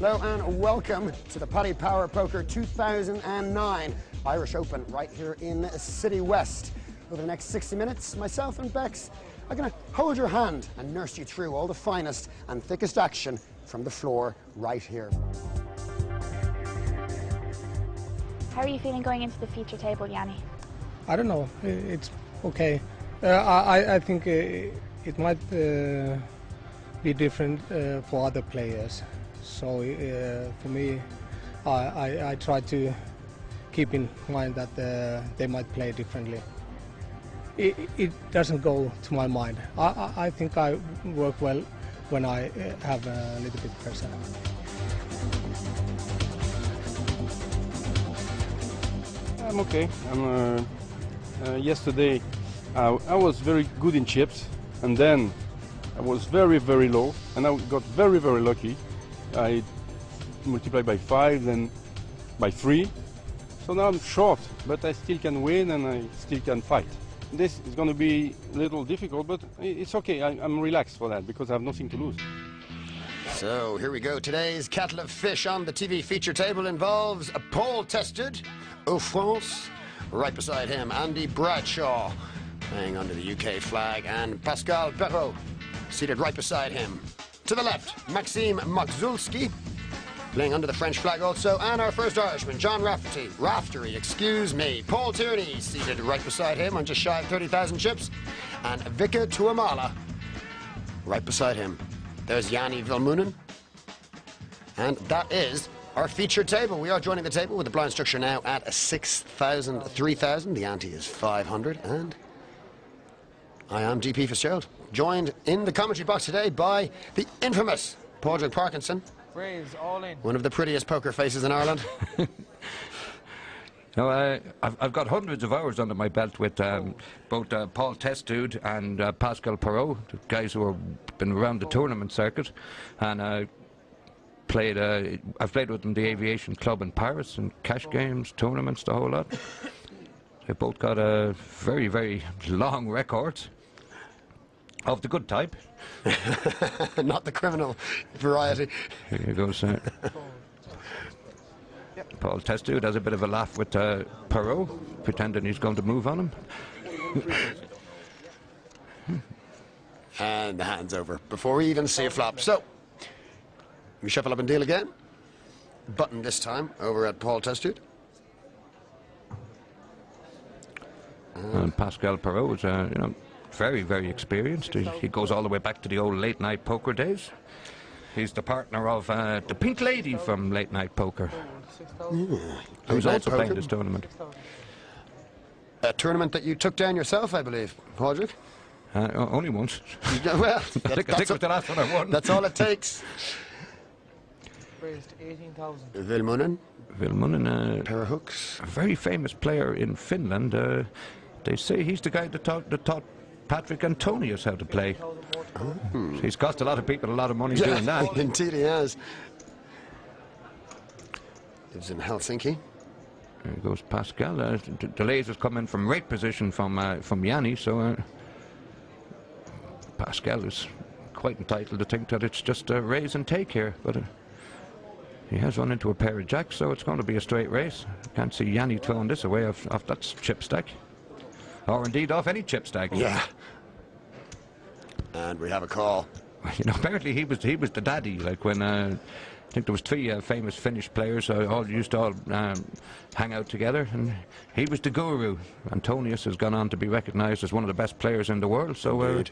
Hello and welcome to the Paddy Power Poker 2009 Irish Open right here in City West. Over the next 60 minutes, myself and Bex are going to hold your hand and nurse you through all the finest and thickest action from the floor right here. How are you feeling going into the feature table, Yanni? I don't know. It's okay. I think it might be different for other players. So for me, I try to keep in mind that they might play differently. It doesn't go to my mind. I think I work well when I have a little bit pressure. I'm okay. Yesterday I was very good in chips, and then I was very, very low, and I got very, very lucky. I multiplied by 5, then by 3. So now I'm short, but I still can win and I still can fight. This is going to be a little difficult, but it's okay. I'm relaxed for that because I have nothing to lose. So here we go. Today's kettle of fish on the TV feature table involves Paul Testud, Au France. Right beside him, Andy Bradshaw, playing under the UK flag, and Pascal Perrault, seated right beside him. To the left, Maxime Makzulski, playing under the French flag also, and our first Irishman, John Raftery, excuse me. Paul Tierney, seated right beside him on just shy of 30,000 chips, and Vika Tuamala, right beside him. There's Yanni Vilmunen, and that is our feature table. We are joining the table with the blind structure now at 6,000, 3,000. The ante is 500, and I am DP Fitzgerald, joined in the commentary box today by the infamous Padraig Parkinson, one of the prettiest poker faces in Ireland. No, I've got hundreds of hours under my belt with both Paul Testud and Pascal Perrault, the guys who have been around the tournament circuit, and I've played with them the Aviation Club in Paris and cash games, tournaments, the whole lot. They both got a very, very long record of the good type. Not the criminal variety. Here you go, sir. Paul Testud has a bit of a laugh with Perrault, pretending he's going to move on him. And the hand's over before we even see a flop. So we shuffle up and deal again. Button this time over at Paul Testud. And Pascal Perrault is, very, very experienced. He goes all the way back to the old late night poker days. He's the partner of the Pink Lady from Late Night Poker, who's also playing this tournament. A tournament that you took down yourself, I believe, Padraig? Only once. Well, I think it was the last one I won. That's all it takes. Raised 18,000. Vilmunen, pair of hooks. A very famous player in Finland. They say he's the guy that taught Patrick Antonius how to play. Oh. He's cost a lot of people a lot of money doing that. Indeed he has. Lives in Helsinki. There goes Pascal. The lasers come in from right position from Yanni, so Pascal is quite entitled to think that it's just a raise and take here, but he has run into a pair of jacks, so it's going to be a straight race. Can't see Yanni throwing this away off that chip stack, or indeed off any chip stack. Yeah. And we have a call. Apparently he was the daddy. Like when I think there was 3 famous Finnish players all used to hang out together, and he was the guru. Antonius has gone on to be recognised as one of the best players in the world. So we're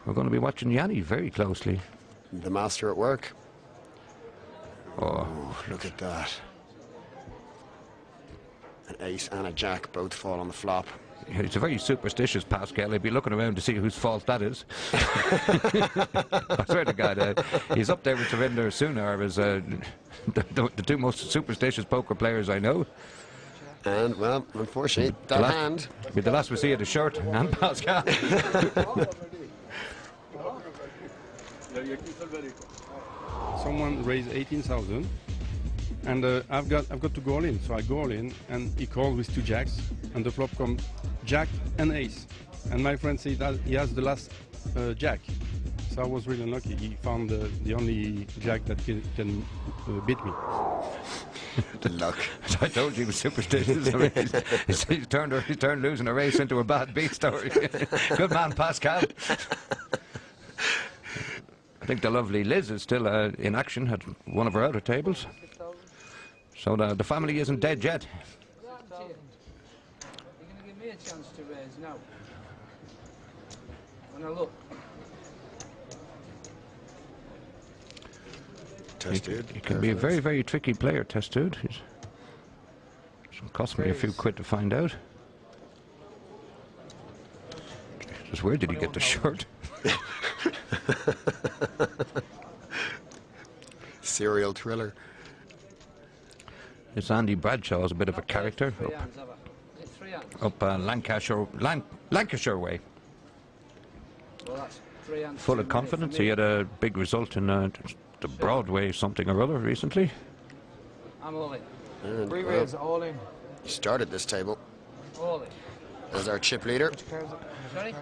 going to be watching Yanni very closely. The master at work. Oh, look at that. An ace and a jack both fall on the flop. He's a very superstitious Pascal. He'd be looking around to see whose fault that is. I swear to God, he's up there with Surinder Sunar as the 2 most superstitious poker players I know. And, well, unfortunately, that hand... The last we see of the shirt and Pascal. Someone raised 18,000, and I've got to go all in. So I go all in, and he called with 2 jacks, and the flop comes jack and ace. And my friend said that he has the last jack. chips, I was really unlucky. He found the only jack that can beat me. The luck. I told you he was superstitious. He turned losing a race into a bad beat story. Good man, Pascal. I think the lovely Liz is still in action at one of her outer tables. So the family isn't dead yet. You're going to give me a chance to raise now. When I look. Testud. He can be a very, very tricky player, Testud. It's cost me a few quid to find out. Just where did he get the shirt? Serial thriller. This Andy Bradshaw is a bit of a character. Up Lancashire way. Well, that's 3 hands. Full of confidence. He had a big result in the Broadway something or other recently. I'm all in. And, Three well, raise, all in. he started this table All in. as our chip leader. Sorry?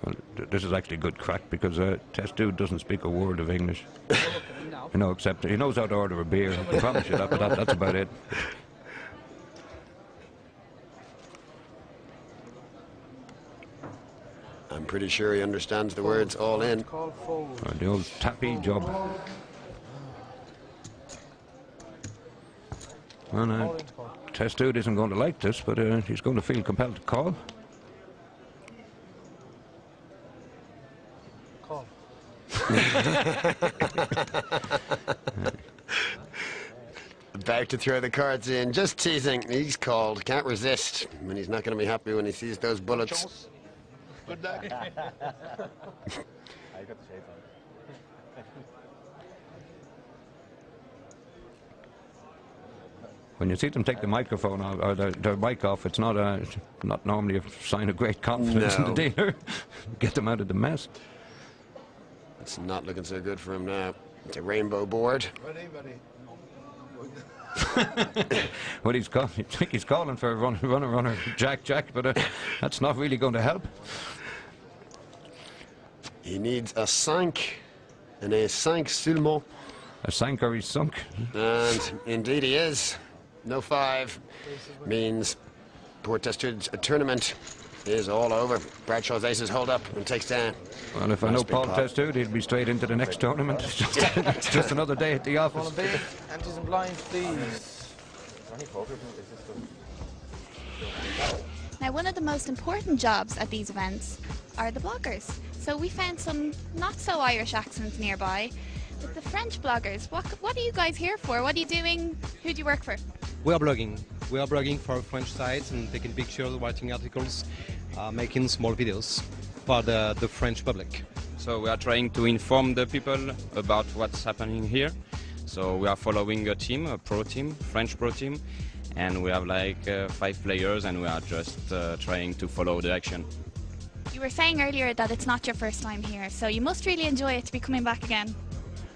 Well, this is actually good crack because Testud doesn't speak a word of English. Look at him now. You know, except he knows how to order a beer. I promise you that, but that's about it. I'm pretty sure he understands the words all in. Call forward. The old tappy job. Well, Testud isn't going to like this, but he's going to feel compelled to call. Call. About to throw the cards in, just teasing. He's called, can't resist. And he's not going to be happy when he sees those bullets. Good luck. I got the shades on. When you see them take the microphone or their mic off, it's not normally a sign of great confidence in the dealer. Get them out of the mess. It's not looking so good for him now. It's a rainbow board. Ready, buddy. Well, I think he's calling for a runner, Jack, but that's not really going to help. He needs a 5 and a 5 seulement. A sank or he's sunk. And indeed he is. No 5 means poor Testud's tournament is all over. Bradshaw's aces hold up and takes down. Well, if I know Paul Testud, he'd be straight into the next tournament. It's just another day at the office. Antis and blinds, please. Now, one of the most important jobs at these events are the bloggers. So we found some not-so-Irish accents nearby. But the French bloggers, what are you guys here for? What are you doing? Who do you work for? We are blogging. We are blogging for French sites and taking pictures, writing articles, making small videos for the French public. So we are trying to inform the people about what's happening here. So we are following a team, a pro team, French pro team, and we have like 5 players, and we are just trying to follow the action. You were saying earlier that it's not your first time here, so you must really enjoy it to be coming back again.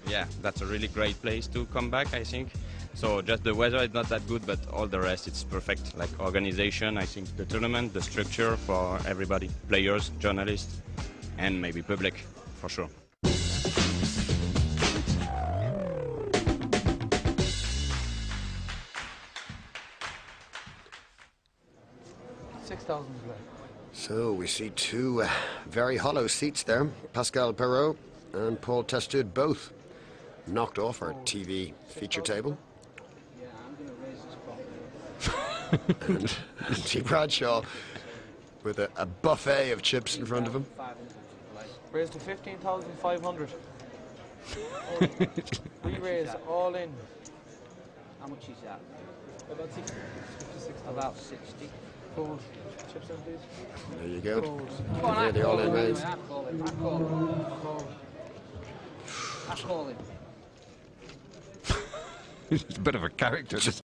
Yeah, that's a really great place to come back, I think. So just the weather is not that good, but all the rest it's perfect. Like organization, I think the tournament, the structure for everybody, players, journalists, and maybe public, for sure. 6,000 left. So we see 2 very hollow seats there. Pascal Perrault and Paul Testud both knocked off our TV feature table. Yeah, I'm going to raise this properly. And Andy Bradshaw with a buffet of chips in front of him. 500. Raise to 15,500. Re-raise, all in. How much is that? About 60. About 60. Fold. Chips in, please. There you go. Come on, Here, the all-in raise. I call it. He's a bit of a character, this